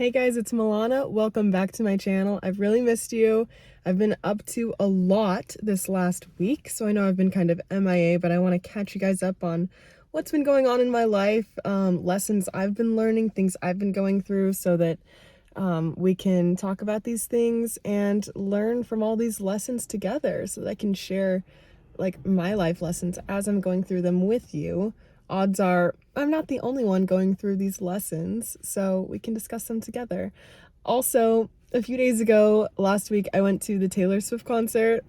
Hey guys, it's Milana. Welcome back to my channel. I've really missed you. I've been up to a lot this last week, so I know I've been kind of MIA, but I want to catch you guys up on what's been going on in my life, lessons I've been learning, things I've been going through, so that we can talk about these things and learn from all these lessons together, so that I can share like my life lessons as I'm going through them with you. Odds are I'm not the only one going through these lessons, so we can discuss them together. Also, a few days ago, last week, I went to the Taylor Swift concert.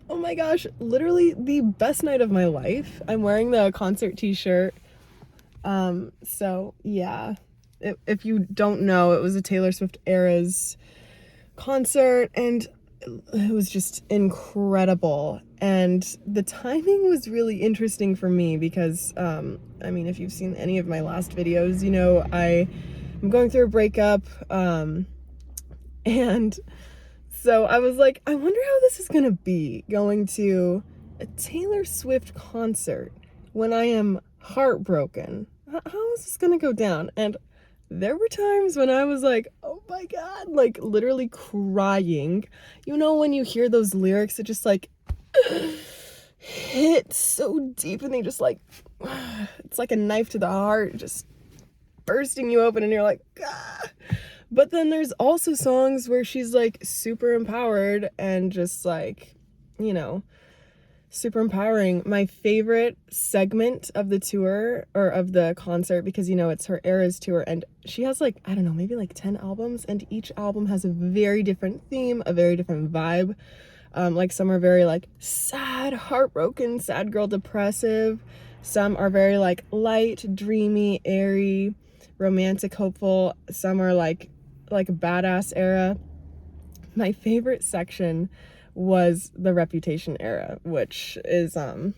Oh my gosh, literally the best night of my life. I'm wearing the concert t-shirt. So yeah, if you don't know, it was a Taylor Swift Eras concert, and it was just incredible. And the timing was really interesting for me because, I mean, if you've seen any of my last videos, you know, I'm going through a breakup, and so I was like, I wonder how this is gonna be going to a Taylor Swift concert when I am heartbroken. How is this gonna go down? And there were times when I was like, oh my God, like literally crying. You know, when you hear those lyrics that just like hit so deep and they just like, it's like a knife to the heart, just bursting you open, and you're like, ah. But then there's also songs where she's like super empowered and just like, you know, super empowering. My favorite segment of the tour, or of the concert, because you know it's her Eras tour, and she has like, I don't know, maybe like 10 albums, and each album has a very different theme, a very different vibe. Like some are very like sad, heartbroken, sad girl, depressive. Some are very like light, dreamy, airy, romantic, hopeful. Some are like badass era. My favorite section was the Reputation era, which is the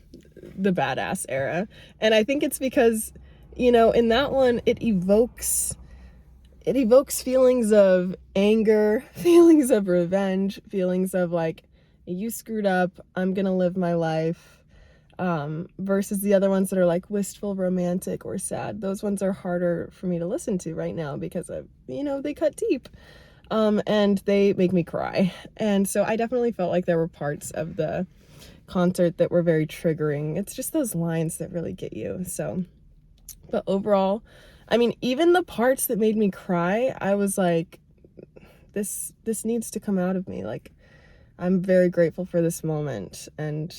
badass era. And I think it's because, you know, in that one it evokes feelings of anger, feelings of revenge, feelings of like, you screwed up, I'm gonna live my life, versus the other ones that are like wistful, romantic, or sad. Those ones are harder for me to listen to right now because of, you know, they cut deep. And they make me cry. And so I definitely felt like there were parts of the concert that were very triggering. It's just those lines that really get you. So, but overall, I mean, even the parts that made me cry, I was like, this needs to come out of me. Like, I'm very grateful for this moment. And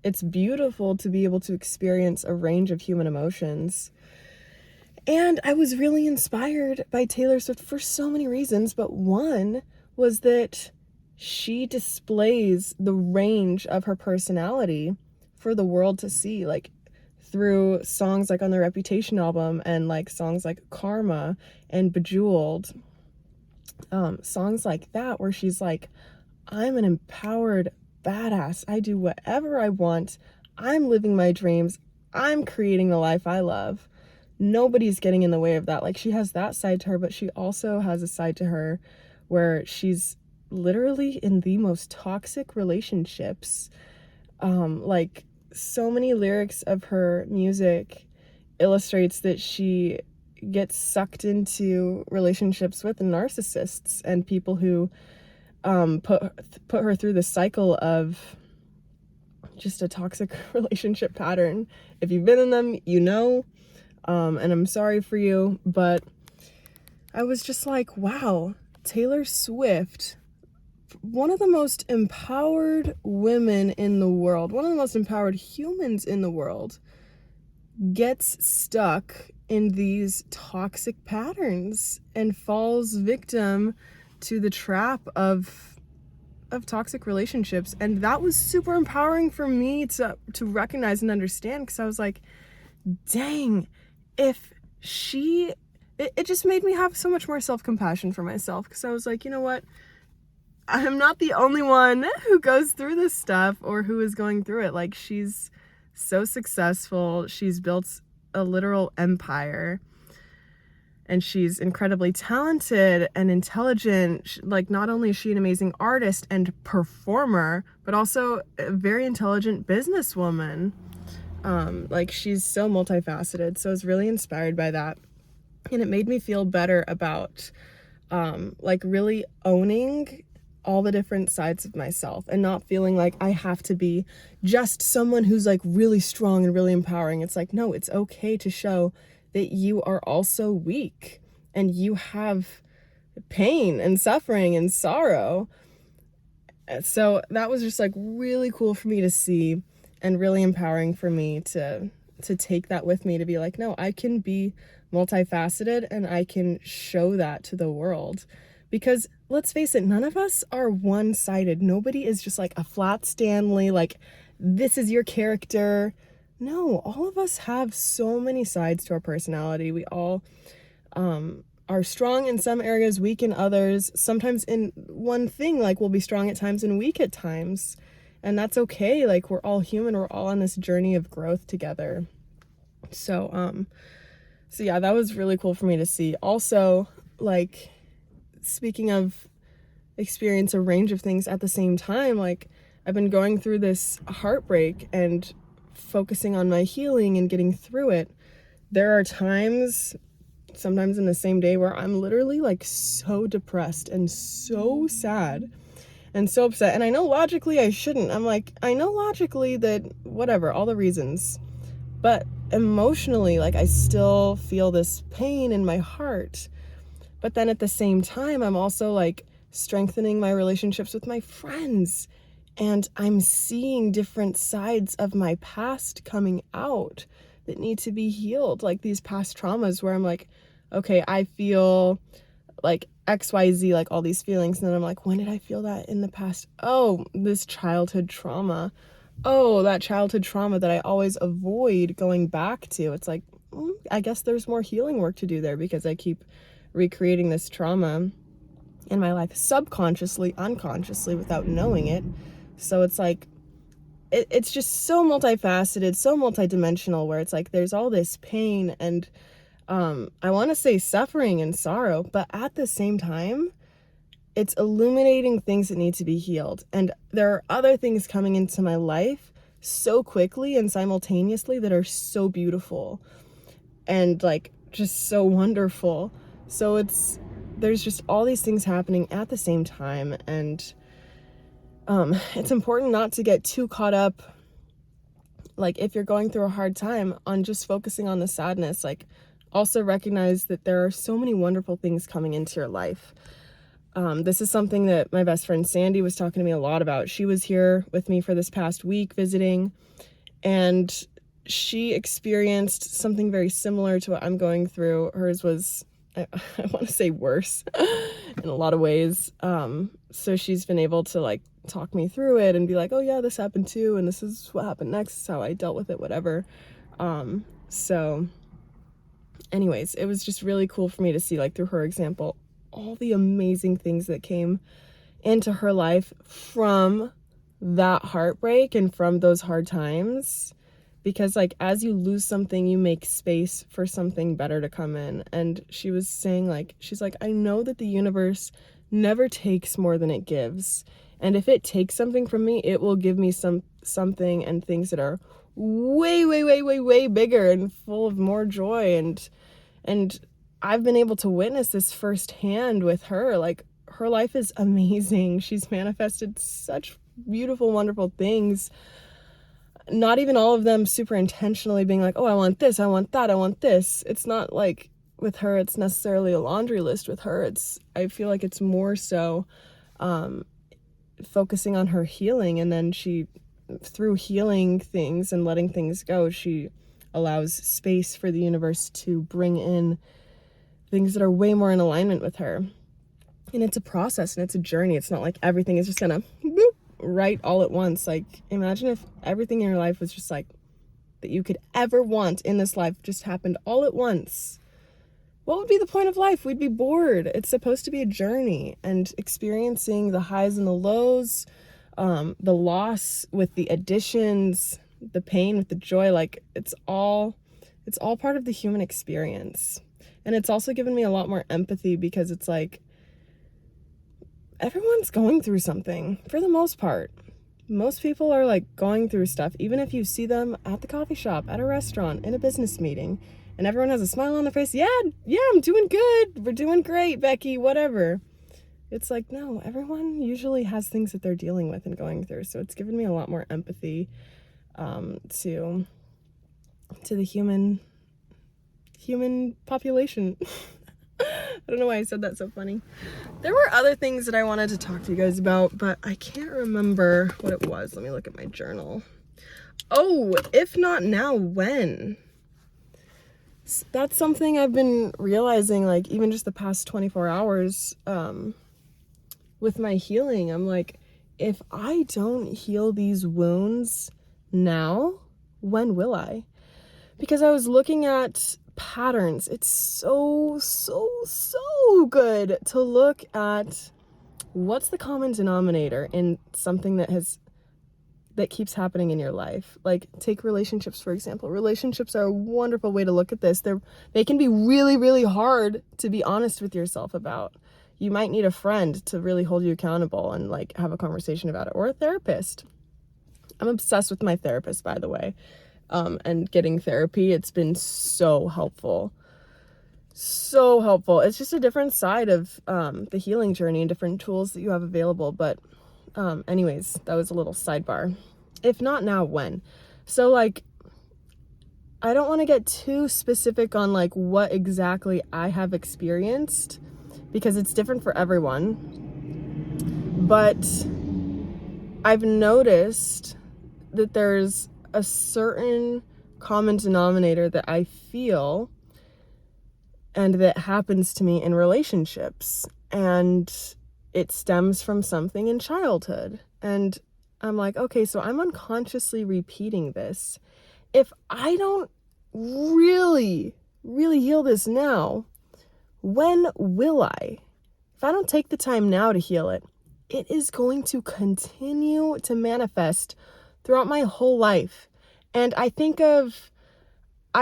it's beautiful to be able to experience a range of human emotions. And I was really inspired by Taylor Swift for so many reasons, but one was that she displays the range of her personality for the world to see, like through songs like on the Reputation album, and like songs like Karma and Bejeweled, songs like that, where she's like, I'm an empowered badass. I do whatever I want. I'm living my dreams. I'm creating the life I love. Nobody's getting in the way of that. Like, she has that side to her, but she also has a side to her where she's literally in the most toxic relationships. Like, so many lyrics of her music illustrates that she gets sucked into relationships with narcissists and people who put her through the cycle of just a toxic relationship pattern. If you've been in them, you know. And I'm sorry for you, but I was just like, wow, Taylor Swift, one of the most empowered women in the world, one of the most empowered humans in the world, gets stuck in these toxic patterns and falls victim to the trap of toxic relationships. And that was super empowering for me to recognize and understand, because I was like, dang, if it just made me have so much more self-compassion for myself, because I was like, you know what, I'm not the only one who goes through this stuff or who is going through it. Like, she's so successful, she's built a literal empire, and she's incredibly talented and intelligent. Like, not only is she an amazing artist and performer, but also a very intelligent businesswoman. Like, she's so multifaceted, so I was really inspired by that. And it made me feel better about like really owning all the different sides of myself and not feeling like I have to be just someone who's like really strong and really empowering. It's like, no, it's okay to show that you are also weak and you have pain and suffering and sorrow. So that was just like really cool for me to see and really empowering for me to take that with me, to be like, no, I can be multifaceted and I can show that to the world. Because let's face it, none of us are one-sided. Nobody is just like a flat Stanley, like this is your character. No, all of us have so many sides to our personality. We all are strong in some areas, weak in others. Sometimes in one thing, like we'll be strong at times and weak at times. And that's okay. Like we're all human. We're all on this journey of growth together. So yeah, that was really cool for me to see. Also, like, speaking of experience a range of things at the same time, like I've been going through this heartbreak and focusing on my healing and getting through it. There are times, sometimes in the same day, where I'm literally like so depressed and so sad and so upset. And I know logically I shouldn't. I'm like, I know logically that whatever, all the reasons, but emotionally, like I still feel this pain in my heart. But then at the same time, I'm also like strengthening my relationships with my friends, and I'm seeing different sides of my past coming out that need to be healed, like these past traumas where I'm like, okay, I feel like XYZ, like all these feelings, and then I'm like, when did I feel that in the past? Oh, this childhood trauma. Oh, that childhood trauma that I always avoid going back to. It's like, I guess there's more healing work to do there, because I keep recreating this trauma in my life subconsciously, unconsciously, without knowing it. So it's like, it's just so multifaceted, so multidimensional, where it's like there's all this pain and I want to say suffering and sorrow, but at the same time, it's illuminating things that need to be healed. And there are other things coming into my life so quickly and simultaneously that are so beautiful and like just so wonderful. So there's just all these things happening at the same time. And it's important not to get too caught up, like if you're going through a hard time, on just focusing on the sadness. Like also recognize that there are so many wonderful things coming into your life. This is something that my best friend Sandy was talking to me a lot about. She was here with me for this past week visiting, and she experienced something very similar to what I'm going through. Hers was, I want to say, worse in a lot of ways. So she's been able to like talk me through it and be like, oh yeah, this happened too, and this is what happened next, this is how I dealt with it, whatever. So anyways, it was just really cool for me to see, like through her example, all the amazing things that came into her life from that heartbreak and from those hard times. Because like as you lose something, you make space for something better to come in. And she was saying, like, she's like, I know that the universe never takes more than it gives. And if it takes something from me, it will give me something and things that are way, way, way, way, way bigger and full of more joy. And I've been able to witness this firsthand with her. Like, her life is amazing. She's manifested such beautiful, wonderful things. Not even all of them super intentionally being like, oh, I want this, I want that, I want this. It's not like with her, it's necessarily a laundry list with her. I feel like it's more so focusing on her healing. And then she, through healing things and letting things go, she allows space for the universe to bring in things that are way more in alignment with her. And it's a process and it's a journey. It's not like everything is just gonna boop right all at once. Like, imagine if everything in your life was just like that you could ever want in this life just happened all at once. What would be the point of life? We'd be bored. It's supposed to be a journey, and experiencing the highs and the lows, the loss with the additions, the pain with the joy, like it's all part of the human experience. And it's also given me a lot more empathy, because it's like everyone's going through something for the most part. Most people are like going through stuff, even if you see them at the coffee shop, at a restaurant, in a business meeting. and everyone has a smile on their face. Yeah, I'm doing good. We're doing great, Becky, whatever. It's like, no, everyone usually has things that they're dealing with and going through. So it's given me a lot more empathy to the human population. I don't know why I said that so funny. There were other things that I wanted to talk to you guys about, but I can't remember what it was. Let me look at my journal. Oh, if not now, when? That's something I've been realizing, like, even just the past 24 hours with my healing. I'm like, if I don't heal these wounds now, when will I? Because I was looking at patterns. It's so good to look at what's the common denominator in something that keeps happening in your life. Like, take relationships, for example. Relationships are a wonderful way to look at this. They can be really hard to be honest with yourself about. You might need a friend to really hold you accountable and like have a conversation about it, or a therapist. I'm obsessed with my therapist, by the way. And getting therapy, it's been so helpful. It's just a different side of the healing journey and different tools that you have available. But anyways, that was a little sidebar. If not now, when? So like, I don't want to get too specific on like what exactly I have experienced, because it's different for everyone. But I've noticed that there's a certain common denominator that I feel and that happens to me in relationships, and it stems from something in childhood. And I'm like, okay, so I'm unconsciously repeating this. If I don't really heal this now, when will I? If I don't take the time now to heal it, it is going to continue to manifest throughout my whole life. And I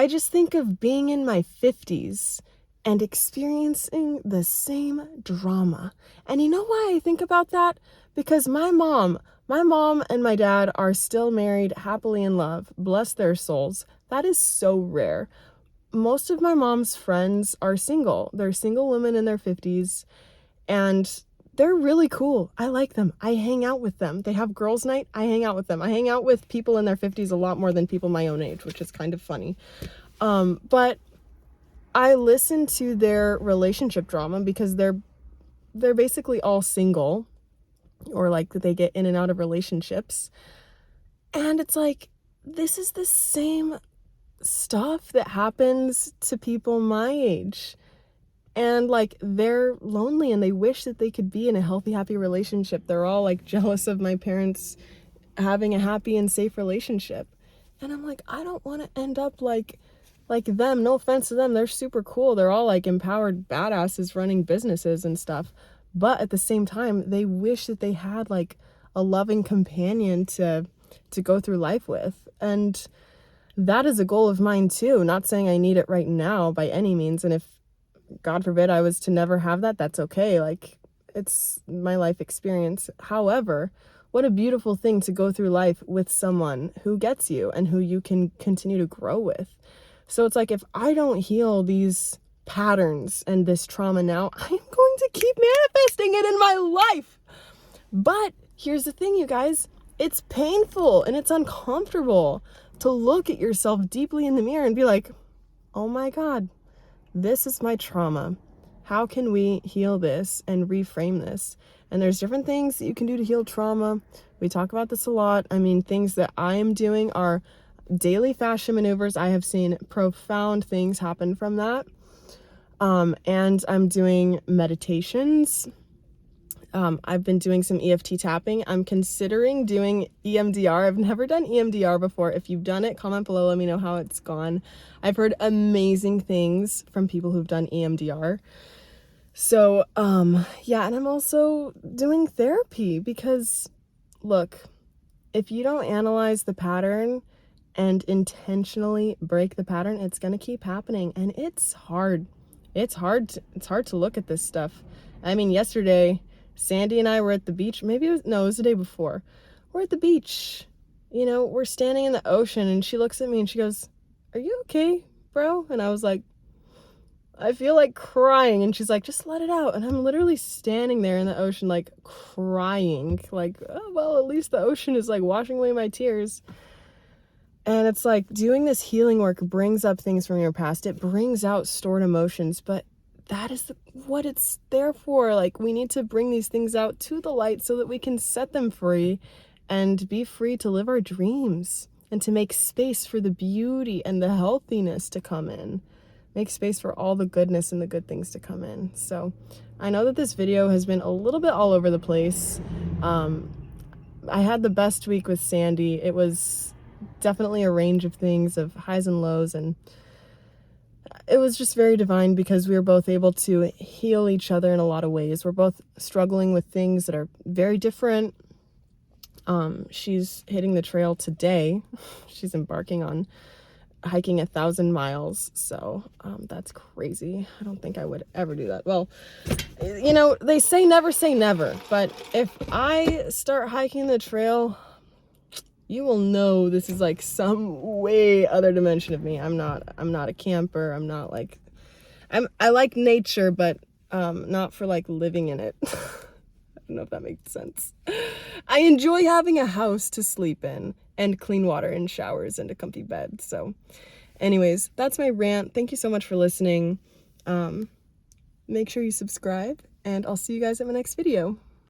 just think of being in my 50s and experiencing the same drama. And you know why I think about that? Because my mom and my dad are still married, happily in love, bless their souls. That is so rare. Most of my mom's friends are single. They're single women in their 50s, and they're really cool. I like them. I hang out with them. They have girls' night. I hang out with them. I hang out with people in their 50s a lot more than people my own age, which is kind of funny. But I listen to their relationship drama because they're basically all single, or like they get in and out of relationships. And it's like, this is the same stuff that happens to people my age. And like, they're lonely and they wish that they could be in a healthy, happy relationship. They're all like jealous of my parents having a happy and safe relationship. And I'm like, I don't want to end up like them. No offense to them. They're super cool. They're all like empowered badasses running businesses and stuff. But at the same time, they wish that they had like a loving companion to go through life with. And that is a goal of mine too. Not saying I need it right now by any means. And if God forbid I was to never have that, that's okay. Like, it's my life experience. However, what a beautiful thing to go through life with someone who gets you and who you can continue to grow with. So it's like, if I don't heal these patterns and this trauma now, I'm going to keep manifesting it in my life. But here's the thing, you guys, it's painful and it's uncomfortable to look at yourself deeply in the mirror and be like, oh my God, this is my trauma. How can we heal this and reframe this? And there's different things that you can do to heal trauma. We talk about this a lot. I mean, things that I am doing are daily fascia maneuvers. I have seen profound things happen from that. And I'm doing meditations. I've been doing some EFT tapping. I'm considering doing EMDR. I've never done EMDR before. If you've done it, comment below. Let me know how it's gone. I've heard amazing things from people who've done EMDR. So, yeah, and I'm also doing therapy because, look, if you don't analyze the pattern and intentionally break the pattern, it's going to keep happening. And it's hard. It's hard to look at this stuff. I mean, yesterday, Sandy and I were at the beach. Maybe it was the day before. We're at the beach. You know, we're standing in the ocean, and she looks at me and she goes, "Are you okay? bro? And I was like, I feel like crying. And she's like, just let it out. And I'm literally standing there in the ocean, like crying, like, oh, well, at least the ocean is like washing away my tears. And it's like doing this healing work brings up things from your past. It brings out stored emotions, but that is what it's there for. Like, we need to bring these things out to the light so that we can set them free and be free to live our dreams and to make space for the beauty and the healthiness to come in. Make space for all the goodness and the good things to come in. So I know that this video has been a little bit all over the place. I had the best week with Sandy. It was definitely a range of things, of highs and lows, and it was just very divine because we were both able to heal each other in a lot of ways. We're both struggling with things that are very different. She's hitting the trail today. She's embarking on hiking 1,000 miles, so that's crazy. I don't think I would ever do that. Well, you know, they say never, but if I start hiking the trail, you will know this is like some way other dimension of me. I'm not a camper. I'm not like, I like nature, but not for like living in it. I don't know if that makes sense. I enjoy having a house to sleep in and clean water and showers and a comfy bed. So anyways, that's my rant. Thank you so much for listening. Make sure you subscribe, and I'll see you guys in my next video.